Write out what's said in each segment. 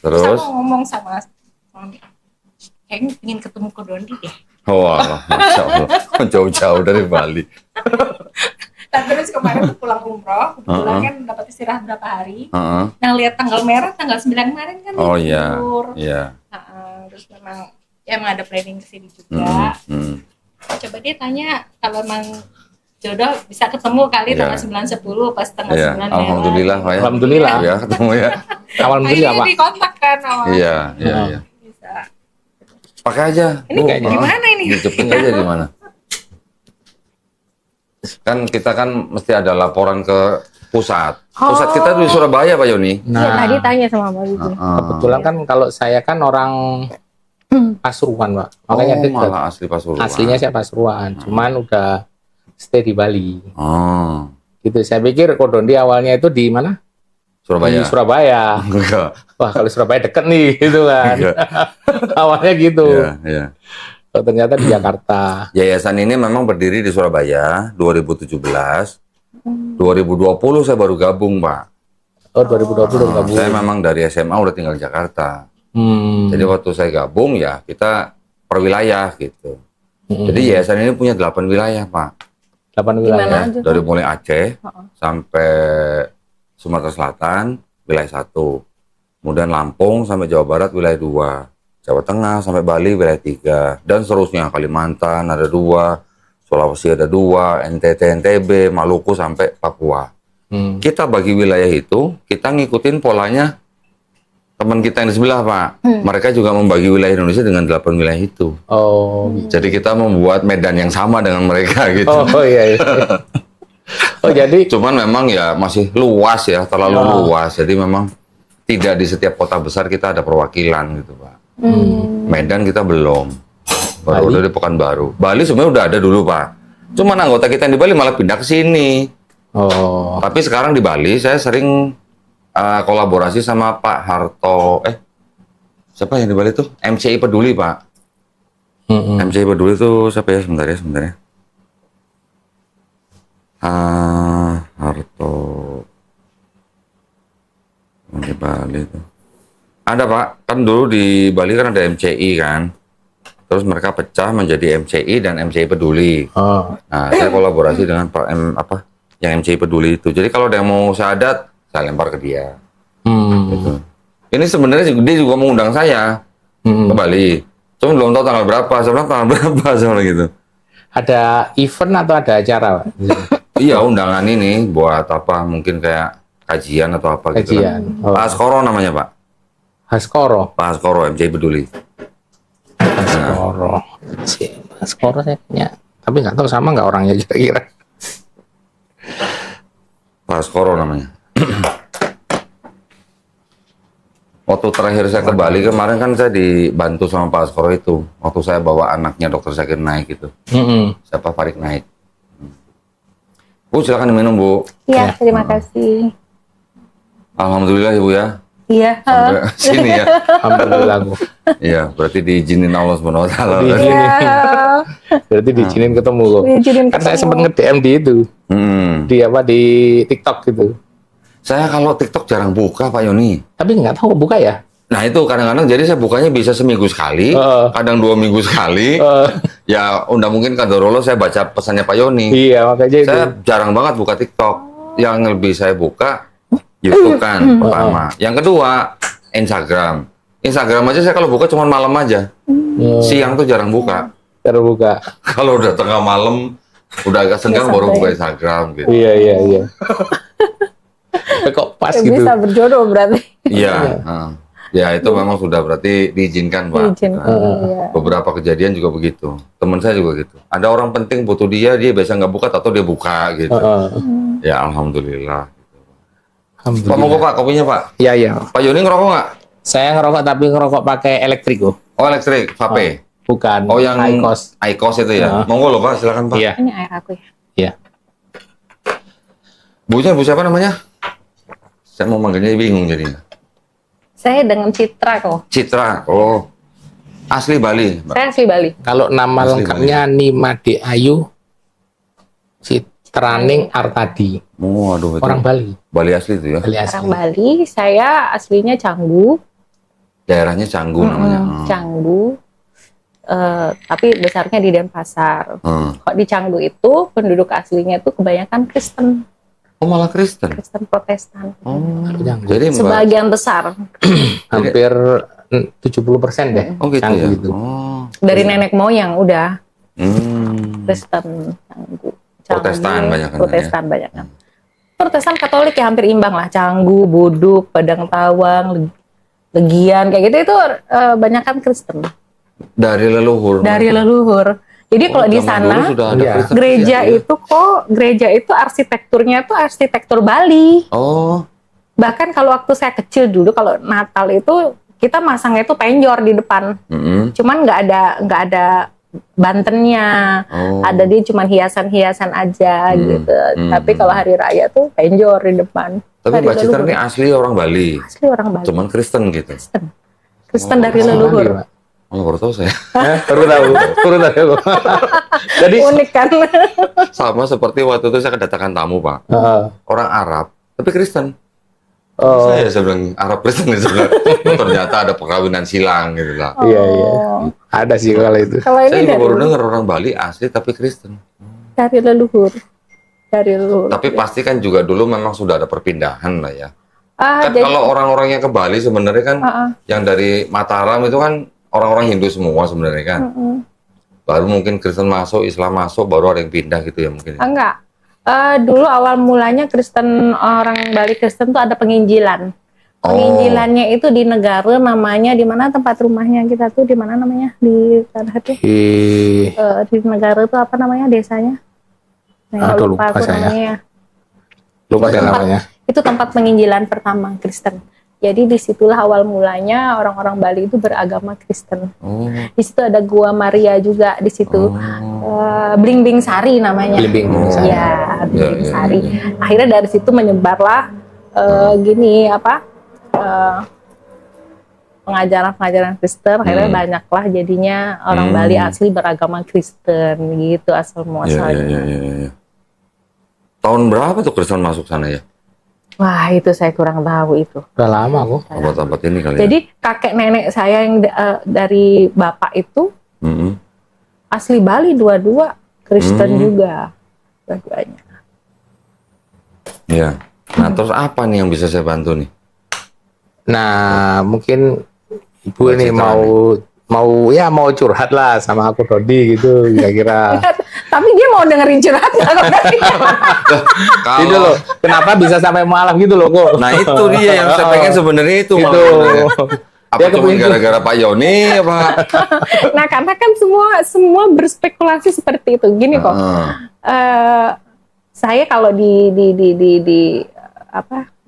Terus aku ngomong sama suami, kayaknya pengen ketemu Ko Dondi deh. wah, Masya Allah, jauh-jauh dari Bali. Nah, terus kemarin tuh pulang umroh, kebetulan kan dapat istirahat berapa hari. Nah, lihat tanggal merah, tanggal 9 kemarin kan Oh libur. iya. Terus memang ada planning kesini juga. Coba dia tanya kalau emang jodoh bisa ketemu kali tanggal 9-10 pas tanggal 9 merah. Alhamdulillah, Pak ya. Alhamdulillah. Ya, ketemu ya. Alhamdulillah, Pak. Ini dikontak kan awal. Iya. Bisa. Pakai aja. Ini gimana ini? Dijepit aja di mana? Kan kita kan mesti ada laporan ke pusat. Pusat kita di Surabaya, Pak Yoni. Iya, tadi tanya sama Mbak Wibi. Kebetulan kan kalau saya kan orang Pasuruan, Pak. Makanya dekat. Malah asli Pasuruan. Aslinya saya Pasuruan, cuman udah stay di Bali. Oh. Gitu. Saya pikir Ko Dondi awalnya itu di mana? Surabaya. Di Surabaya. Enggak. Wah, kalau Surabaya deket nih, gitu kan. Enggak. Awalnya gitu. Iya. Oh, ternyata di Jakarta. Yayasan ini memang berdiri di Surabaya 2017. 2020 saya baru gabung, Pak. Oh, 2020 gabung. Saya memang dari SMA udah tinggal di Jakarta. Jadi waktu saya gabung ya kita per wilayah gitu. Jadi yayasan ini punya 8 wilayah, Pak. 8 wilayah. aja, Dari mulai Aceh sampai Sumatera Selatan wilayah 1. Kemudian Lampung sampai Jawa Barat wilayah 2. Jawa Tengah sampai Bali wilayah 3. Dan seterusnya Kalimantan ada 2, Sulawesi ada 2, NTT, NTB, Maluku sampai Papua. Kita bagi wilayah itu, kita ngikutin polanya teman kita yang di sebelah, Pak. Mereka juga membagi wilayah Indonesia dengan 8 wilayah itu. Oh, Jadi kita membuat medan yang sama dengan mereka gitu. oh iya. Oh, jadi Cuman memang ya masih luas ya, terlalu luas. Jadi memang tidak di setiap kota besar kita ada perwakilan gitu, Pak. Medan kita belum. Baru udah di Pekanbaru. Bali sebenarnya udah ada dulu, Pak. Cuman anggota kita yang di Bali malah pindah ke sini. oh, Tapi sekarang di Bali saya sering kolaborasi sama Pak Harto. Siapa yang di Bali tuh? MCI Peduli, Pak. MCI Peduli itu siapa ya? Sebentar ya. Harto di Bali itu. Ada, Pak. Kan dulu di Bali kan ada MCI kan. Terus mereka pecah menjadi MCI dan MCI Peduli. Nah, saya kolaborasi dengan Pak yang MCI Peduli itu. Jadi kalau ada yang mau syahadat, saya lempar ke dia. Gitu. Ini sebenarnya dia juga mengundang saya ke Bali. Cuma belum tahu tanggal berapa. Sebenarnya tanggal berapa sama gitu. ada event atau ada acara, Pak? Iya, undangan ini buat apa? Mungkin kayak kajian atau apa gitu kan. Pak Askoro namanya, Pak. Haskoro. Pak Askoro, MCI Peduli. Haskoro. Si Haskoro saya punya, tapi nggak tahu sama nggak orangnya kira-kira. Pak Askoro namanya. Waktu terakhir saya ke Bali kemarin kan saya dibantu sama Pak Askoro itu. Waktu saya bawa anaknya Dokter Zakir naik gitu. Siapa Farid naik. Bu, silakan diminum, Bu. Iya, terima kasih. Alhamdulillah, Ibu ya. Iya. Sampai sini ya. Alhamdulillah, Bu. Iya, berarti diizinin Allah Subhanahu wa taala. Iya. Berarti diizinin ketemu kok. Diizinin Kan saya ketemu. sempat nge-DM di itu. Di TikTok gitu. Saya kalau TikTok jarang buka, Pak Yoni. Tapi nggak tahu buka ya. Nah itu kadang-kadang jadi saya bukanya bisa seminggu sekali, kadang 2 minggu sekali. Ya udah mungkin kadang saya baca pesannya Pak Yoni. Iya, makanya itu. Saya jarang banget buka TikTok. Yang lebih saya buka YouTube kan pertama. Yang kedua Instagram. Instagram aja saya kalau buka cuma malam aja. Siang tuh jarang buka. Terbuka. Kalau udah tengah malam, udah agak senggang baru buka Instagram gitu. Iya. Kok pas gitu. Bisa berjodoh berarti. Iya. Ya itu memang sudah berarti diizinkan, Pak. Diizinkan, iya. Beberapa kejadian juga begitu. Teman saya juga gitu. Ada orang penting butuh dia biasa nggak buka atau dia buka gitu. Ya alhamdulillah. Pak monggo Pak kopinya Pak. Iya. Pak Yoni ngerokok nggak? Saya ngerokok tapi ngerokok pakai elektrik kok. Oh elektrik, vape. Bukan. Oh yang IQOS. IQOS itu ya. Monggo loh Pak, silakan Pak. Iya. Ini air aku ya. Iya. Bu siapa namanya? Saya mau manggilnya bingung jadinya. Saya dengan Citra kok. Citra. Oh. Asli Bali, Mbak. Saya asli Bali. Kalau nama Asli lengkapnya Nimade Ayu Citraning Artadi. Oh, aduh itu. Orang Bali. Bali asli itu ya. Bali asli. Orang Bali, saya aslinya Canggu. Daerahnya Canggu namanya. Canggu. Tapi besarnya di Denpasar. Hmm. Kok di Canggu itu penduduk aslinya itu kebanyakan Kristen, Oh malah Kristen. Kristen Protestan. Oh. Canggu. Jadi Mbak. Sebagian besar Hampir 70% deh. Oh gitu Canggu ya. itu. Oh. dari nenek moyang udah Hmm. Kristen Canggu. Protestan banyak kan, Protestan banyak kan. Protestan Katolik ya hampir imbang lah. Canggu, Buduk, Padang Tawang, Legian kayak gitu itu banyak kan Kristen. Dari leluhur. Dari leluhur. Jadi Oh, kalau di zaman dulu sana sudah ada Iya. Kristen gereja ya? gereja itu arsitekturnya tuh arsitektur Bali. Oh. Bahkan kalau waktu saya kecil dulu kalau Natal itu kita masangnya itu penjor di depan. Mm-mm. Cuman nggak ada bantennya. Oh. Ada dia cuman hiasan-hiasan aja gitu. Tapi kalau hari raya tuh penjor di depan. Tapi Dari Mbak Citra leluhur. ini asli orang Bali. Asli orang Bali. Cuman Kristen gitu. Kristen dari Sama leluhur. dia, Pak. Oh, baru tahu saya. Baru tahu. Jadi Unik kan? Sama seperti waktu itu saya kedatangan tamu, Pak. Orang Arab, tapi Kristen. oh, Saya bilang Arab Kristen itu sebenarnya. Ternyata ada perkawinan silang gitu lah. iya iya. Oh. Ada sih kalau itu. Kalau Saya ini juga baru dari, dengar orang Bali asli tapi Kristen. dari leluhur. Dari leluhur. Tapi pasti kan juga dulu memang sudah ada perpindahan lah ya. Kan jadi, kalau orang-orang yang ke Bali sebenarnya kan yang dari Mataram itu kan orang-orang Hindu semua sebenarnya kan. Baru mungkin Kristen masuk, Islam masuk, baru ada yang pindah gitu ya mungkin. enggak. Dulu awal mulanya Kristen orang Bali Kristen tuh ada penginjilan. Penginjilannya itu di negara namanya di mana tempat rumahnya kita tuh di mana namanya di Tanah tuh di negara tuh apa namanya desanya? Aduh, lupa aku saya. namanya. Lupa saya Tempat- namanya. Itu tempat penginjilan pertama Kristen. Jadi disitulah awal mulanya orang-orang Bali itu beragama Kristen. Oh. Di situ ada Gua Maria juga di situ. Blimbing Sari namanya. Blimbing Sari. Ya, Blimbing Ya, ya, Sari. Akhirnya dari situ menyebarlah pengajaran-pengajaran Kristen. Akhirnya banyaklah jadinya orang Bali asli beragama Kristen gitu asal Iya, muasalnya. iya. Tahun berapa tuh Kristen masuk sana ya? Wah, itu saya kurang tahu itu. Udah lama kok. Abad-abad ini kali Jadi kakek nenek saya yang dari bapak itu ya? Mm-mm. asli Bali dua-dua Kristen juga dua-duanya. Iya. Nah, terus apa nih yang bisa saya bantu nih? Nah, mungkin Ibu Mbak ini Citra mau curhat lah sama aku Dodi gitu kira-kira. Tapi dia mau dengerin curhat nggak kok dari? Itu loh, kenapa bisa sampai malam gitu loh kok? Nah itu dia yang saya pengen sebenarnya itu. Itu. sebenarnya. Apa Dia cuma kepingin- gara-gara Pak Yoni apa? Nah, karena kan semua berspekulasi seperti itu. Gini kok. Saya kalau di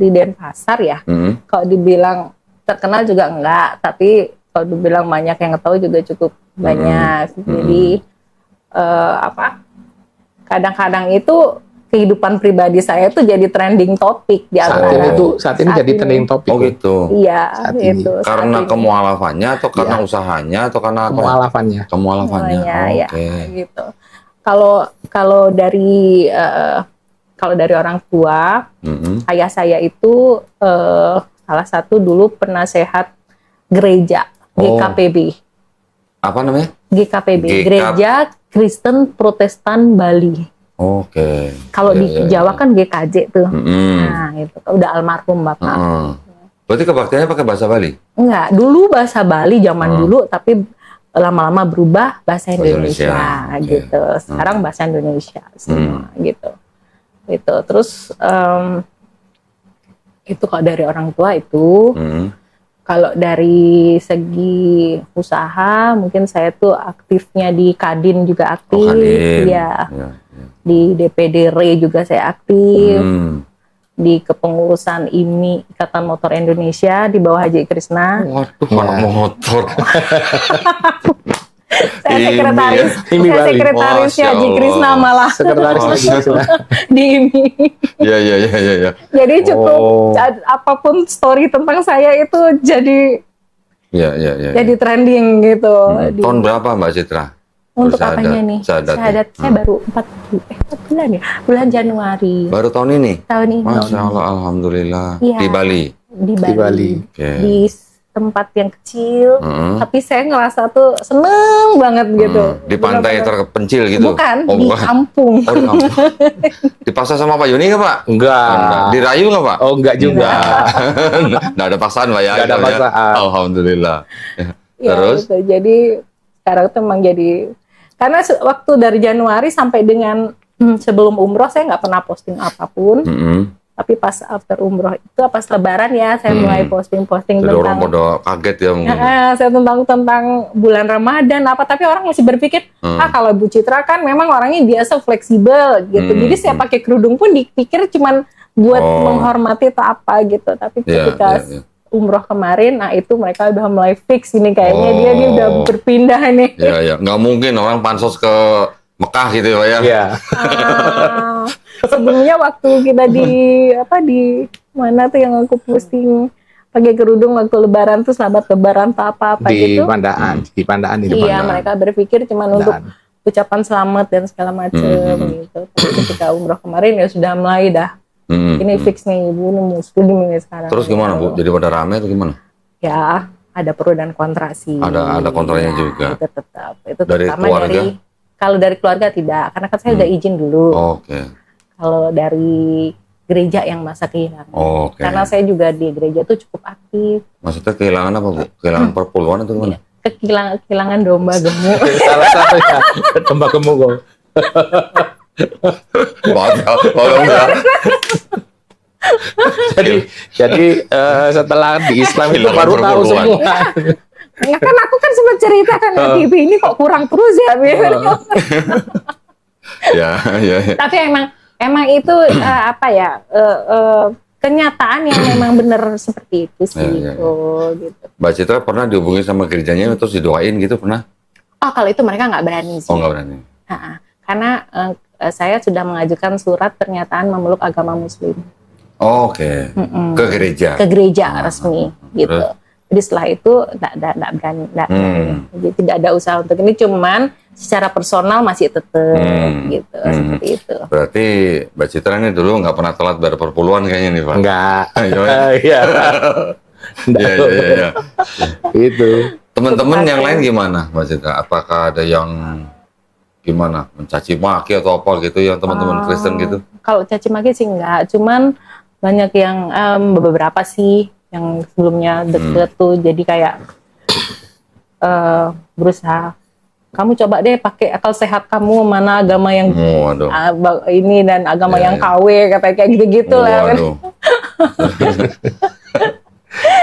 Denpasar ya, kalau dibilang terkenal juga enggak, tapi kalau dibilang banyak yang tahu juga cukup banyak. Jadi kadang-kadang itu kehidupan pribadi saya itu jadi trending topik di antara Saat ini jadi trending topik. Oh gitu. Iya, Saat ini. itu. Karena saat ini. kemualafannya atau karena usahanya atau karena apa? Mualafannya. Kemualafannya. Semuanya, Oke. ya, gitu. Kalau dari orang tua, ayah saya itu salah satu dulu penasehat gereja GKPB. Apa namanya? GKPB, Gereja Kristen Protestan Bali. Oke. Kalau Ya, di ya, Jawa kan GKJ tuh. Mm-mm. Nah, itu udah almarhum Bapak. Berarti kebaktiannya pakai bahasa Bali? Enggak, dulu bahasa Bali zaman dulu, tapi lama-lama berubah bahasa Indonesia, Indonesia. Oke. gitu. Sekarang bahasa Indonesia semua gitu. Itu terus itu kalau dari orang tua itu. Kalau dari segi usaha, mungkin saya tuh aktifnya di Kadin juga aktif, Kadin. ya. Ya. Di DPD RE juga saya aktif. Di kepengurusan IMI Ikatan Motor Indonesia di bawah Haji Krisna. Waduh, anak motor. Saya sekretaris, IMI saya Bali. sekretarisnya Masya Haji Allah. Krisna malah Sekretaris lagi gitu. di IMI. Iya. Jadi cukup Oh. apapun story tentang saya itu jadi Iya. jadi trending gitu. Di- Tahun berapa Mbak Citra? Untuk Bersyahadat- apanya nih? syahadatnya? Syahadat saya baru 4 bulan ya? Bulan Januari Baru tahun ini? tahun ini. Masya Allah, Alhamdulillah. Iya. Di Bali? Di Di Bali. Oke. Di tempat yang kecil, tapi saya ngerasa tuh seneng banget gitu. Di pantai terpencil gitu? Bukan, oh, di bukan. kampung. Oh, di kampung. Dipaksa sama Pak Yoni nggak Pak? Enggak. Dirayu nggak Pak? Oh, enggak juga. Nggak ada paksaan Pak ya? Nggak ada gitu ya? paksaan. Alhamdulillah. Ya, Terus? gitu. Jadi sekarang tuh emang jadi, karena waktu dari Januari sampai dengan sebelum umroh saya nggak pernah posting apapun. Tapi pas after umroh itu pas lebaran ya saya mulai posting-posting Jadi tentang orang pada kaget ya mungkin. saya tentang bulan Ramadan apa, tapi orang masih berpikir kalau Bu Citra kan memang orangnya biasa fleksibel gitu. Jadi saya pakai kerudung pun dipikir cuman buat menghormati atau apa gitu. Tapi ketika umroh kemarin, nah itu mereka udah mulai fix ini kayaknya dia udah berpindah nih. Iya, nggak mungkin orang pansos ke Mekah gitu ya. Iya. Sebelumnya waktu kita di mana tuh yang aku posting pakai kerudung waktu lebaran tuh selamat lebaran apa Di gitu. Pandaan, di Pandaan itu. Iya, mereka berpikir cuman untuk ucapan selamat dan segala macam gitu. Tapi ketika umroh kemarin ya sudah mulai dah. Ini fix nih Ibu, ini muslim ini sekarang. Terus gimana Bu? Jadi pada rame atau gimana? Ya, ada pro dan kontra sih. Ada kontranya juga. Itu tetap. Itu Dari terutama keluarga? kalau dari keluarga tidak, karena kan saya udah izin dulu. Oke. Kalau dari gereja yang masa kehilangan. Oke. Karena saya juga di gereja tuh cukup aktif. Maksudnya kehilangan apa Bu? Kehilangan perpuluhan atau gimana? Kehilangan domba gemuk. Salah satunya domba gemuk kok. Jadi setelah di Islam itu baru tahu semua. Ya kan aku kan sempat cerita kan di TV ini kok kurang terus ya. Ya. Tapi emang itu kenyataan yang memang benar seperti itu sih. Gitu. Mbak Citra pernah dihubungi sama gerejanya terus didoain gitu pernah? Oh, kalau itu mereka nggak berani sih. Oh, nggak berani. Karena saya sudah mengajukan surat pernyataan memeluk agama Muslim. Oke. Ke gereja. Ke gereja resmi gitu. Terus? Jadi setelah itu nggak berani. Jadi tidak ada usaha untuk ini, cuman secara personal masih tetap gitu seperti itu. Berarti Mbak Citra ini dulu nggak pernah telat bayar perpuluhan kayaknya nih Pak? Enggak. Iya. Iya. Itu. Teman-teman yang lain gimana Mbak Citra? Apakah ada yang gimana mencaci maki atau apa gitu yang teman-teman Kristen gitu? Kalau caci maki sih enggak, cuman banyak yang beberapa sih yang sebelumnya deket tuh jadi kayak berusaha, kamu coba deh pakai akal sehat kamu, mana agama yang ini dan agama yang KW kayak gitu lah.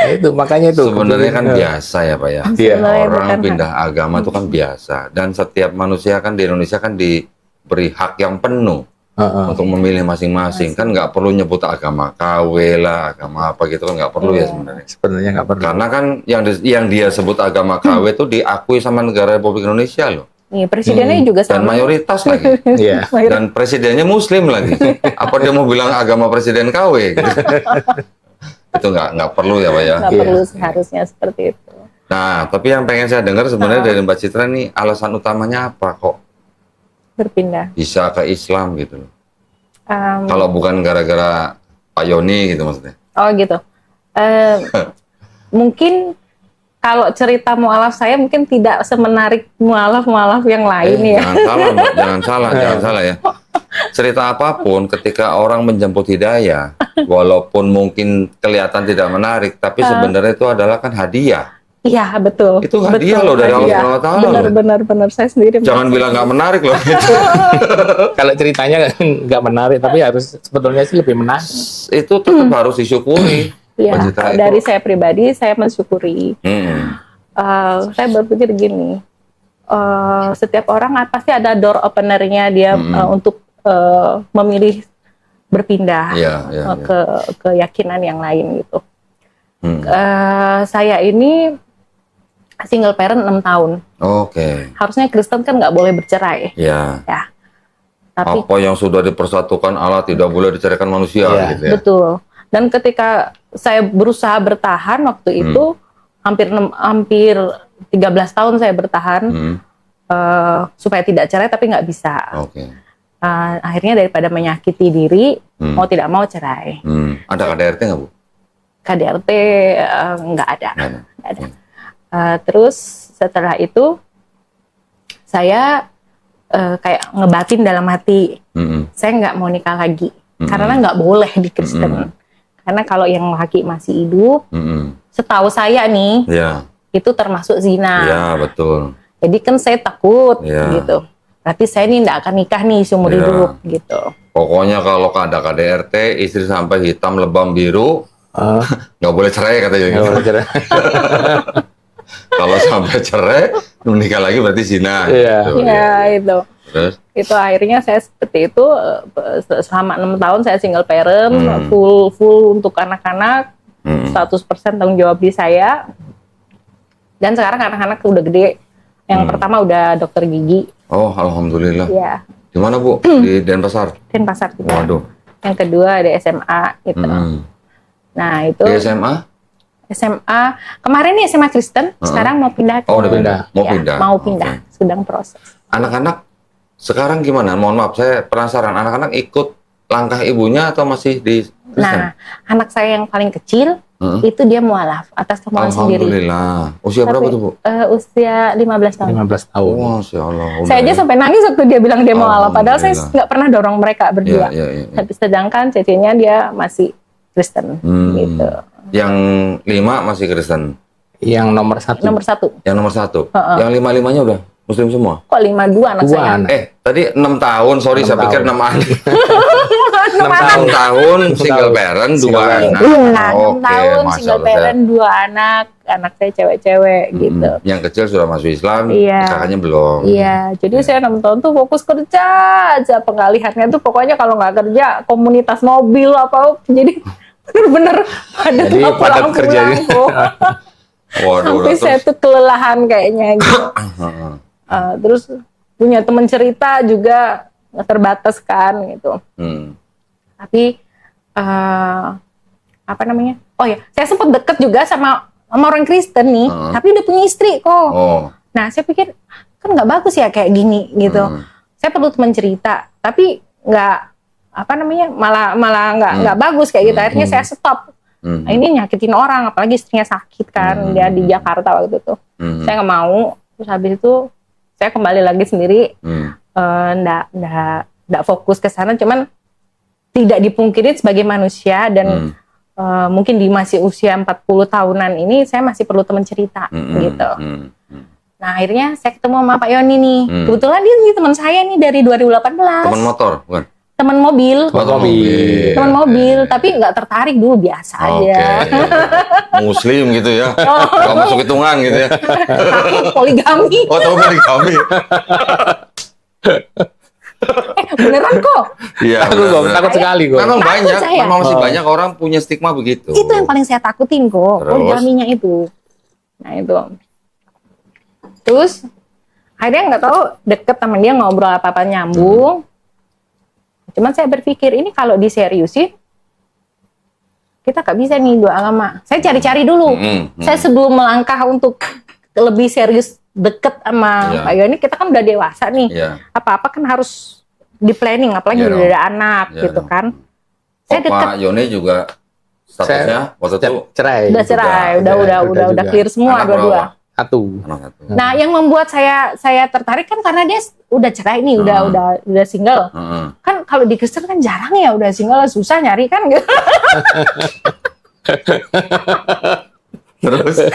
Itu makanya itu sebenarnya kan biasa ya Pak ya. Orang pindah agama itu kan biasa, dan setiap manusia kan di Indonesia kan diberi hak yang penuh untuk memilih masing-masing. Kan nggak perlu nyebut agama KW lah, agama apa gitu kan nggak perlu ya sebenarnya. Sebenarnya nggak perlu. Karena kan yang dia sebut agama KW itu diakui sama negara Republik Indonesia loh. Iya, presidennya juga sama. Dan mayoritas lagi. Dan presidennya Muslim lagi. Apa dia mau bilang agama presiden KW? Gitu. Itu nggak perlu ya Pak ya. Nggak perlu seharusnya seperti itu. Nah, tapi yang pengen saya dengar sebenarnya dari Mbak Citra nih, alasan utamanya apa kok berpindah bisa ke Islam gitu loh? Kalau bukan gara-gara Pak Yoni gitu maksudnya? Oh gitu. Mungkin kalau cerita mualaf saya mungkin tidak semenarik mualaf yang lain ya. Jangan salah ya. Cerita apapun ketika orang menjemput hidayah, walaupun mungkin kelihatan tidak menarik, tapi sebenarnya itu adalah kan hadiah. Iya, betul. Itu hadiah loh dari Allah Subhanahu wa Ta'ala. Benar saya sendiri. Jangan bilang nggak menarik loh. Kalau ceritanya nggak menarik, tapi harus sebetulnya sih lebih menarik. Itu tetap harus disyukuri. Iya, dari saya pribadi saya mensyukuri. Saya berpikir gini, setiap orang pasti ada door opener-nya dia untuk memilih berpindah ke keyakinan yang lain gitu. Saya ini single parent 6 tahun. Oke. Harusnya Kristen kan nggak boleh bercerai. Ya. Tapi apa yang sudah dipersatukan Allah tidak boleh diceraikan manusia gitu ya. Betul. Dan ketika saya berusaha bertahan waktu itu hampir 13 tahun saya bertahan supaya tidak cerai tapi nggak bisa. Akhirnya daripada menyakiti diri mau tidak mau cerai. Ada KDRT nggak Bu? KDRT nggak ada. Nggak ada. Nggak ada. Terus setelah itu saya kayak ngebatin dalam hati, saya nggak mau nikah lagi karena nggak boleh di Kristen. Karena kalau yang laki masih hidup, setahu saya nih, itu termasuk zina. Iya, betul. Jadi kan saya takut Ya. gitu. Berarti saya ini nggak akan nikah nih seumur Ya. hidup gitu. Pokoknya kalau ada KDRT, istri sampai hitam lebam biru, nggak boleh cerai katanya. Nggak boleh cerai. Kalau sampai cerai, menikah lagi berarti zina. Iya. Gitu, Ya itu. Terus? Itu akhirnya saya seperti itu selama 6 tahun saya single parent, full untuk anak-anak, 100% tanggung jawab di saya. Dan sekarang anak-anak udah gede. Yang pertama udah dokter gigi. Oh, alhamdulillah. Ya, Di mana, Bu? Di Denpasar. Denpasar kita. Waduh. Yang kedua ada SMA gitu. Nah, itu Di SMA? SMA kemarin nih SMA Kristen, sekarang mau pindah ke Oh, udah pindah. Mau ya, pindah. mau pindah, sedang proses. Anak-anak sekarang gimana? Mohon maaf, saya penasaran. Anak-anak ikut langkah ibunya atau masih di Kristen? Nah, anak saya yang paling kecil itu dia mualaf atas kemauan sendiri. Alhamdulillah. Usia berapa tuh, Bu? Usia 15 tahun. 15 tahun. Oh, Masya Allah. Saya aja sampai nangis waktu dia bilang dia mualaf, padahal saya Alhamdulillah. nggak pernah dorong mereka berdua. Iya. Tapi sedangkan cecenya dia masih Kristen gitu. Yang 5 masih Kristen. Yang nomor 1. Nomor 1. Yang nomor 1. Yang 5-5-nya udah Muslim semua. Kok 52 anak Dua saya? anak. Tadi 6 tahun, sorry 6 saya pikir tahun. 6 anak. 6 6 tahun single tahun. parent, 2 Single parent. anak. Iya, 6 Oke, tahun Masya single Allah, parent, 2 anak, anak saya cewek-cewek gitu. Yang kecil sudah masuk Islam, Iya. kakaknya belum. Iya, jadi saya 6 tahun tuh fokus kerja aja, pengalihannya tuh pokoknya kalau nggak kerja komunitas mobil apa, jadi bener-bener ada Jadi padat kerjanya. Waduh, sampai saya tuh kelelahan kayaknya gitu. Heeh. Terus punya teman cerita juga terbatas kan gitu. Tapi apa namanya? Oh ya, saya sempat deket juga sama orang Kristen nih, tapi udah punya istri kok. Oh. Nah, saya pikir kan nggak bagus ya kayak gini gitu. Saya perlu teman cerita, tapi nggak apa namanya malah nggak bagus kayak gitu. Akhirnya saya stop. Nah, ini nyakitin orang, apalagi istrinya sakit kan, dia di Jakarta waktu itu. Saya nggak mau. Terus habis itu saya kembali lagi sendiri, nggak fokus ke sana. Cuman tidak dipungkiri sebagai manusia dan mungkin di masih usia 40 tahunan ini saya masih perlu teman cerita gitu. Nah, akhirnya saya ketemu sama Pak Yoni nih. Kebetulan dia nih teman saya nih dari 2018. Teman motor, bukan? Teman mobil. mobil. Teman mobil, tapi nggak tertarik dulu, biasa aja. Muslim gitu ya. Gak masuk hitungan gitu ya. Takut poligami. Oh, tahu kami. Beneran kok. Iya. Takut sekali gue. Memang Takut banyak, saya. memang masih banyak orang punya stigma begitu. Itu yang paling saya takutin kok, Terus? poligaminya itu. Nah itu. Terus akhirnya nggak tahu deket sama dia ngobrol apa-apa nyambung. Cuman saya berpikir ini kalau diseriusin kita nggak bisa nih dua agama. Saya cari-cari dulu. Saya sebelum melangkah untuk lebih serius deket sama Pak Yoni, kita kan udah dewasa nih. Apa-apa kan harus di planning, apalagi udah ada anak gitu kan. Saya dekat. Pak Yoni juga statusnya waktu itu cerai. Udah cerai, udah clear semua Anak dua-dua. berapa? Satu. Nah, yang membuat saya tertarik kan karena dia udah cerai nih, udah single. Kan kalau di Kristen kan jarang ya udah single, susah nyari kan gitu. Terus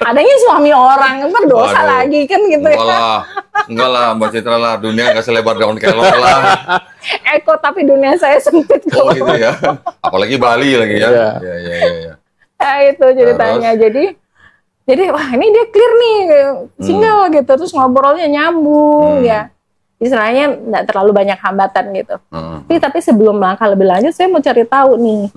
Adanya suami orang, ntar dosa Waduh. lagi kan gitu ya. enggak lah Mbak Citra lah, dunia nggak selebar daun kelor lah. Kok tapi dunia saya sempit Oh kok. gitu ya. Apalagi Bali lagi ya. Iya. Iya. Nah, itu ceritanya. Jadi wah ini dia clear nih single gitu, terus ngobrolnya nyambung ya. Istilahnya nggak terlalu banyak hambatan gitu. Tapi sebelum langkah lebih lanjut, saya mau cari tahu nih.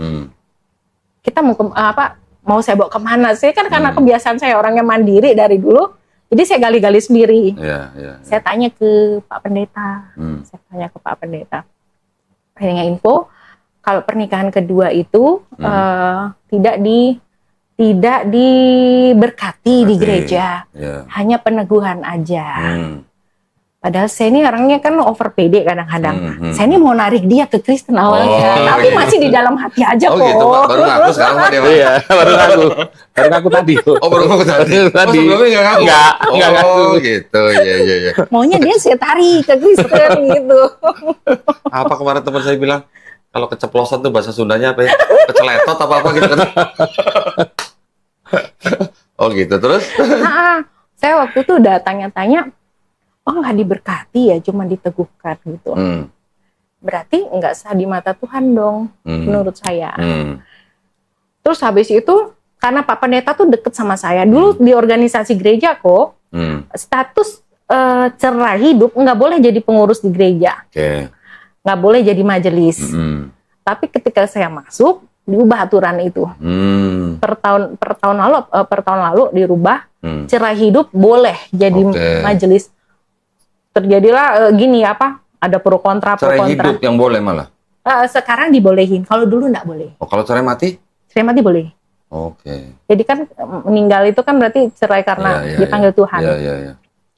Kita mau saya bawa kemana sih? Kan karena kebiasaan saya orangnya mandiri dari dulu, jadi saya gali-gali sendiri. Iya. Saya tanya ke Pak Pendeta. Akhirnya info kalau pernikahan kedua itu tidak diberkati di gereja, hanya peneguhan aja. Padahal saya ini orangnya kan over pede kadang-kadang. Saya ini mau narik dia ke Kristen awalnya, tapi masih di dalam hati aja kok. Oh gitu, Pak. Baru ngaku sekarang Pak dia, Pak. Iya, baru ngaku tadi. Oh, baru ngaku tadi. Tadi. Oh, sebelumnya nggak ngaku? Nggak ngaku. Oh gitu, iya. Maunya dia saya tarik ke Kristen gitu. Apa kemarin teman saya bilang, kalau keceplosan tuh bahasa Sundanya apa ya? Keceletot apa gitu kan? Oh gitu, terus? Nah, saya waktu itu udah tanya-tanya, oh nggak diberkati ya, cuma diteguhkan gitu. Berarti nggak sah di mata Tuhan dong, menurut saya. Terus habis itu, karena Pak Pendeta tuh deket sama saya, dulu di organisasi gereja kok, status cerai hidup nggak boleh jadi pengurus di gereja, nggak boleh jadi majelis. Tapi ketika saya masuk, diubah aturan itu. Per tahun lalu dirubah, cerai hidup boleh jadi majelis. Terjadilah gini ada pro kontra. Cerai hidup yang boleh malah? Sekarang dibolehin, kalau dulu nggak boleh. Oh, kalau cerai mati? Cerai mati boleh. Jadi kan meninggal itu kan berarti cerai karena dipanggil Tuhan.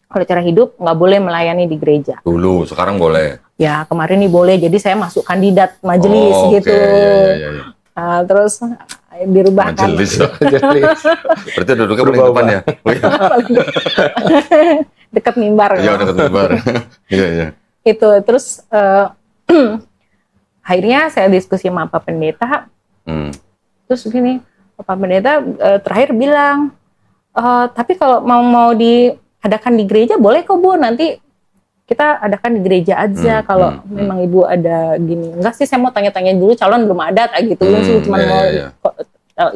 Kalau cerai hidup nggak boleh melayani di gereja. Dulu, sekarang boleh? Ya, kemarin nih boleh, jadi saya masuk kandidat majelis gitu. Terus dirubahkan. Majelis. Berarti duduknya paling depan ya? Dekat mimbar. Iya, dekat mimbar. Iya. Itu terus akhirnya saya diskusi sama Pak Pendeta. Terus gini, Pak Pendeta terakhir bilang, tapi kalau mau diadakan di gereja boleh kok Bu, nanti kita adakan di gereja aja kalau memang Ibu ada gini. Enggak sih, saya mau tanya-tanya dulu, calon belum ada gitu sih, cuma mau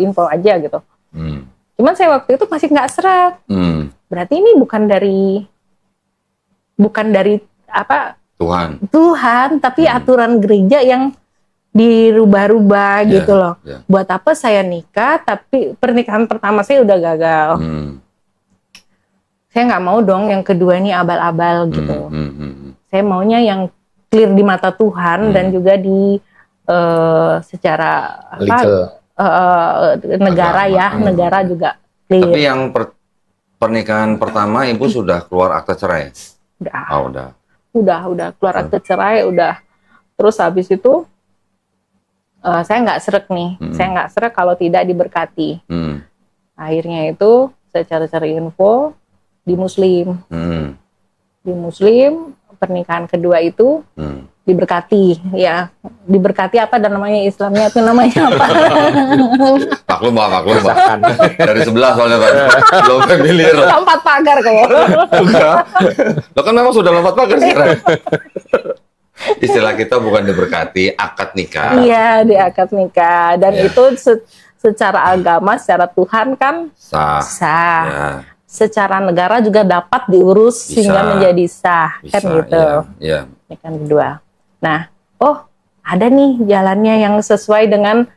info aja gitu. Cuman saya waktu itu masih nggak seret. Berarti ini bukan dari apa? Tuhan, tapi aturan gereja yang dirubah-rubah gitu loh. Buat apa saya nikah, tapi pernikahan pertama saya udah gagal. Saya nggak mau dong yang kedua ini abal-abal gitu. Saya maunya yang clear di mata Tuhan dan juga di secara negara negara juga clear. Tapi yang pernikahan pertama Ibu sudah keluar akta cerai? Udah keluar akta cerai, udah. Terus habis itu saya nggak srek nih, saya nggak srek kalau tidak diberkati. Akhirnya itu saya cari-cari info di Muslim. Di Muslim pernikahan kedua itu diberkati, ya. Diberkati apa dan namanya Islamnya itu namanya apa? Maklum Pak. Dari sebelah soalnya Pak. Belum familiar. Lompat pagar kok. Lo kan memang sudah lompat pagar sekarang. Istilah kita bukan diberkati, akad nikah. Iya, di akad nikah. Dan itu secara agama, secara Tuhan kan sah. Ya. Secara negara juga dapat diurus sehingga menjadi sah. Kan gitu. Iya. Ini kan kedua. Nah, ada nih jalannya yang sesuai dengan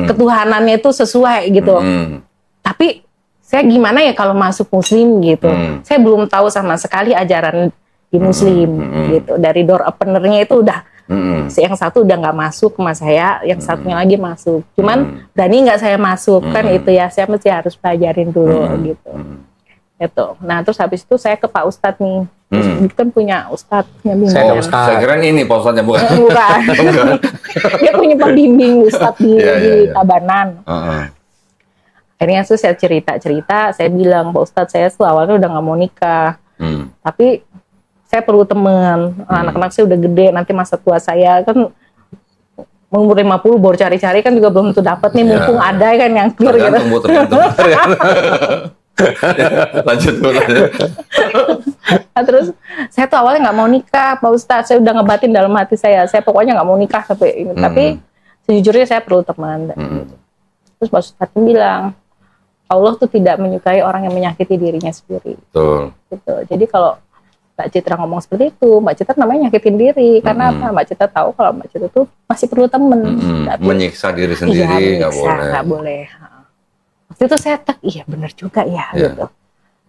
ketuhanannya itu sesuai gitu. Tapi saya gimana ya kalau masuk Muslim gitu? Saya belum tahu sama sekali ajaran di Muslim gitu. Dari door openernya itu udah yang satu udah nggak masuk sama saya, yang satunya lagi masuk. Cuman berani nggak saya masuk kan itu ya, saya mesti harus pelajarin dulu gitu. Itu. Nah terus habis itu saya ke Pak Ustadz nih. Terus kan punya Ustadz yang bimbing. Saya kira ini Pak Ustadznya bukan. Bukan. Dia punya pembimbing Ustadz di Tabanan. Akhirnya tuh saya cerita, saya bilang Pak Ustadz saya tuh awalnya udah nggak mau nikah, tapi saya perlu teman, anak-anak saya udah gede, nanti masa tua saya kan umur 50 baru cari-cari kan juga belum tentu dapat nih, mumpung ada kan yang clear gitu. Lanjut. Nah, terus saya tuh awalnya nggak mau nikah, Pak Ustadz, saya udah ngebatin dalam hati saya pokoknya nggak mau nikah sampai ini, tapi sejujurnya saya perlu teman. Terus Pak Ustadz bilang, Allah tuh tidak menyukai orang yang menyakiti dirinya sendiri. Betul. Gitu. Jadi kalau Mbak Citra ngomong seperti itu, Mbak Citra namanya nyakitin diri. Karena apa? Mbak Citra tahu kalau Mbak Citra tuh masih perlu temen. Menyiksa diri sendiri nggak boleh. Nggak boleh. Waktu itu saya iya benar juga ya gitu.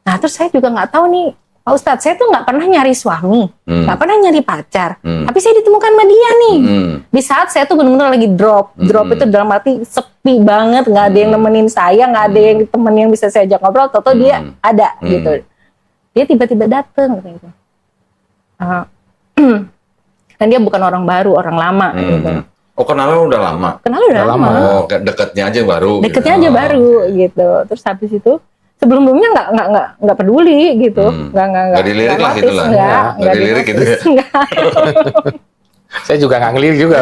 Nah terus saya juga nggak tahu nih, Pak Ustadz, saya tuh nggak pernah nyari suami, nggak pernah nyari pacar. Tapi saya ditemukan sama dia nih. Di saat saya tuh benar-benar lagi drop itu dalam arti sepi banget, nggak ada yang nemenin saya, nggak ada yang temen yang bisa saya ajak ngobrol. Atau dia ada gitu. dia tiba-tiba datang gitu. Dan dia bukan orang baru, orang lama gitu. Oh, kenalnya udah lama. Kenal udah lama. Oh, kayak deketnya aja baru. Deketnya gitu. aja baru gitu. Terus habis itu sebelumnya nggak peduli gitu, nggak dilirik lah gitu lah. nggak dilirik gitu ya. Saya juga nggak ngelirik juga.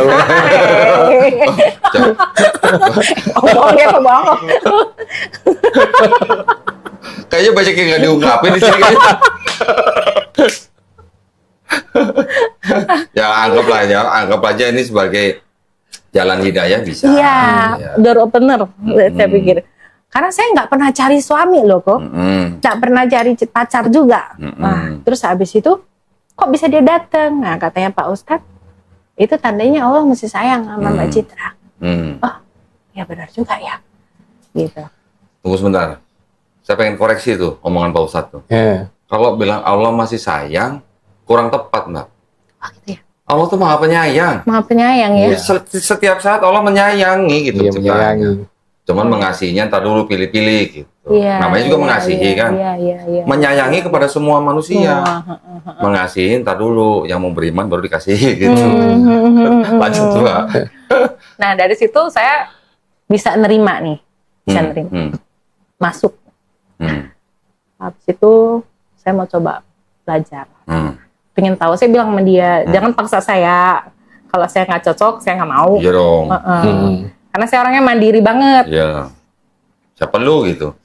Bohong ya, bohong. Kayaknya banyak yang nggak diungkapin di sini. Ya anggap aja ini sebagai jalan hidayah bisa. Iya, door opener, saya pikir. Karena saya nggak pernah cari suami loh kok, nggak pernah cari pacar juga. Nah, terus habis itu kok bisa dia datang? Nah, katanya Pak Ustadz, itu tandanya Allah masih sayang sama Mbak Citra. Oh, ya benar juga ya, gitu. Tunggu sebentar, saya pengen koreksi tuh omongan Pak Ustadz tuh. Kalau bilang Allah masih sayang, kurang tepat Mbak. Oh gitu ya. Allah tuh maha penyayang. Maha penyayang ya. Setiap saat Allah menyayangi gitu. Iya, menyayangi. Cuman mengasihinya ntar dulu pilih-pilih gitu. Iya, Namanya juga mengasihi kan. Iya. Menyayangi kepada semua manusia. Mengasihi ntar dulu, yang mau beriman baru dikasihi gitu. Lanjut Mbak. Nah dari situ saya bisa nerima nih, masuk. Habis itu saya mau coba belajar. Pengen tahu, saya bilang sama dia, jangan paksa saya. Kalau saya nggak cocok, saya nggak mau. Iya dong. Karena saya orangnya mandiri banget. Iya. Siapa lu gitu?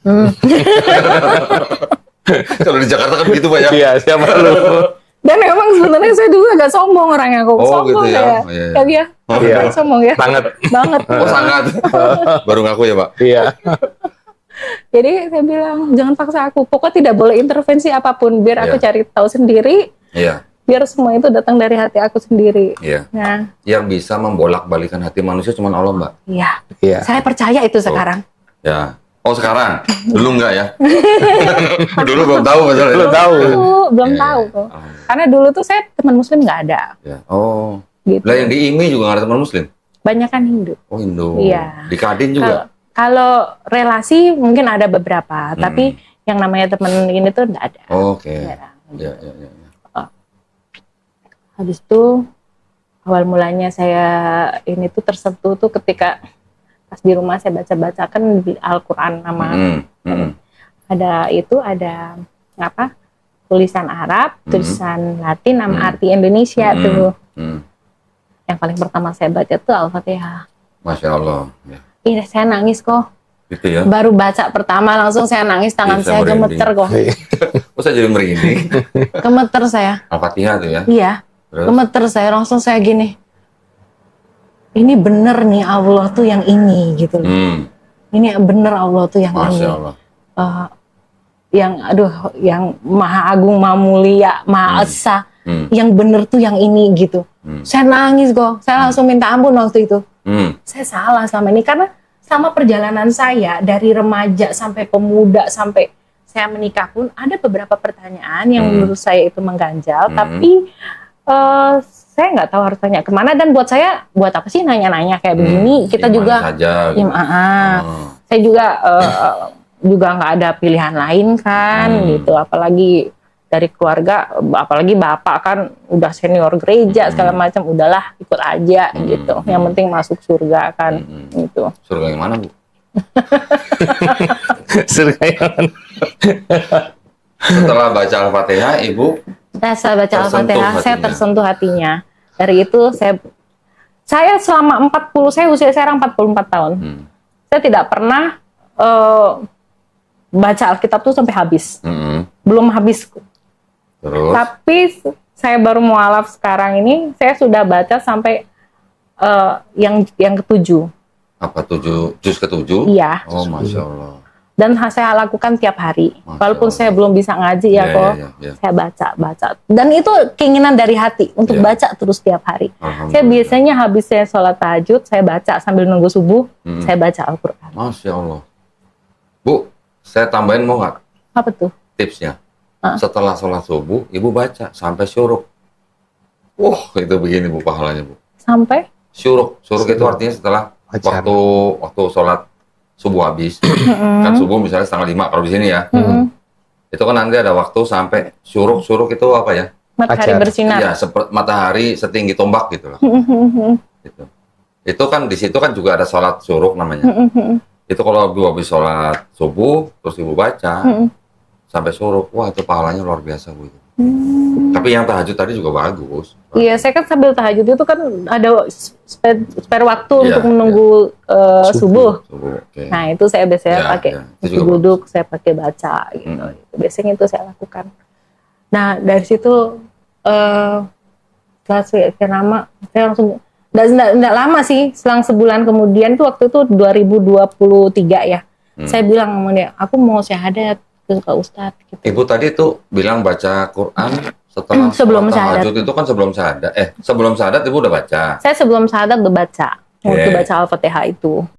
Kalau di Jakarta kan gitu Pak ya. Iya, siapa lu? Dan memang sebenarnya saya juga agak sombong orangnya kok. Oh, sombong gitu ya? ya. Iya. Iya. Iya. Sombong ya. Banget. Banget. Oh sangat. Baru ngaku ya Pak? Iya. Jadi saya bilang jangan paksa aku. Pokoknya tidak boleh intervensi apapun. Biar aku cari tahu sendiri. Iya. Biar semua itu datang dari hati aku sendiri. Iya. Nah, yang bisa membolak-balikan hati manusia cuma Allah Mbak. iya. Iya. Saya percaya itu sekarang. Ya. Oh sekarang? Dulu enggak ya? Dulu belum tahu masalahnya. Belum tahu. Belum tahu kok. Karena dulu tuh saya teman muslim nggak ada. Ya. Oh. Gitu. Lah yang di IMI juga nggak ada teman muslim? Banyak kan Hindu. Oh Hindu. Iya. Di Kadin juga? Kalau relasi mungkin ada beberapa, tapi yang namanya teman ini tuh nggak ada. Oke. Jarang. Ya. Habis itu awal mulanya saya ini tuh tersentuh tuh ketika pas di rumah saya baca-bacakan di Al-Quran nama ada apa tulisan Arab, tulisan Latin, nama arti Indonesia tuh. Yang paling pertama saya baca tuh Al-Fatihah. Masya Allah. Ya. Ih, saya nangis kok. Gitu ya? Baru baca pertama langsung saya nangis, tangan saya gemeter kok. Oh saya jadi merinding. Gemeter saya. Al-Fatihah tuh ya? Iya. Terus? Gemeter saya, langsung saya gini. Ini bener nih Allah tuh yang ini gitu. Ini bener Allah tuh yang Masya ini. Allah. Yang maha agung, maha mulia, maha esa. Yang bener tuh yang ini gitu. Saya nangis kok. Saya langsung minta ampun waktu itu. Saya salah selama ini karena sama perjalanan saya dari remaja sampai pemuda sampai saya menikah pun ada beberapa pertanyaan yang menurut saya itu mengganjal, tapi saya nggak tahu harus tanya kemana, dan buat saya buat apa sih nanya-nanya kayak begini. Kita juga saja, gitu. Saya juga nggak ada pilihan lain kan gitu, apalagi dari keluarga, apalagi bapak kan udah senior gereja segala macam, udahlah ikut aja gitu, yang penting masuk surga kan gitu. Surga yang mana Bu? Surga yang mana? Setelah baca Al-Fatihah Ibu Saya baca Al-Fatihah, saya tersentuh hatinya. Dari itu saya selama usia sekarang 44 tahun. Saya tidak pernah baca Alkitab tuh sampai habis. Belum habis. Terus? Tapi saya baru mualaf sekarang ini, saya sudah baca sampai yang ke-7. Apa 7? Juz ke-7? Iya. Oh Masya Allah. Dan saya lakukan tiap hari. Walaupun saya belum bisa ngaji saya baca. Dan itu keinginan dari hati untuk baca terus tiap hari. Saya biasanya habis saya sholat tahajud, saya baca sambil nunggu subuh, saya baca Al-Quran. Masya Allah. Bu, saya tambahin mau nggak? Apa tuh? Tipsnya. Setelah sholat subuh, Ibu baca sampai syuruk. Itu begini Bu pahalanya Bu. Sampai? Syuruk. Syuruk itu artinya setelah waktu sholat subuh habis. Kan subuh misalnya 4:30 kalau di sini ya. Itu kan nanti ada waktu sampai syuruk itu apa ya? Matahari Fajar. bersinar. Iya, matahari setinggi tombak gitu lah. Gitu. Itu kan di situ kan juga ada sholat syuruk namanya. Itu kalau ibu habis sholat subuh terus ibu baca sampai syuruk, wah itu pahalanya luar biasa bu. Tapi yang tahajud tadi juga bagus. Iya, saya kan sambil tahajud itu kan ada spare waktu Iya, untuk menunggu subuh. Oke. Nah, itu saya biasanya Iya, pakai iya. Itu juga duduk, saya pakai baca gitu. Biasanya itu saya lakukan. Nah, dari situ setelah sekian lama, saya langsung enggak lama sih, selang sebulan kemudian tuh waktu itu 2023 ya. Saya bilang sama dia, aku mau syahadat ke Pak Ustadz gitu. Ibu tadi tuh bilang baca Quran setelah Sebelum sholat syahadat. tahajud itu kan sebelum syahadat. Sebelum syahadat ibu udah baca. Saya sebelum syahadat udah baca. Waktu Oke. baca Al-Fatihah itu.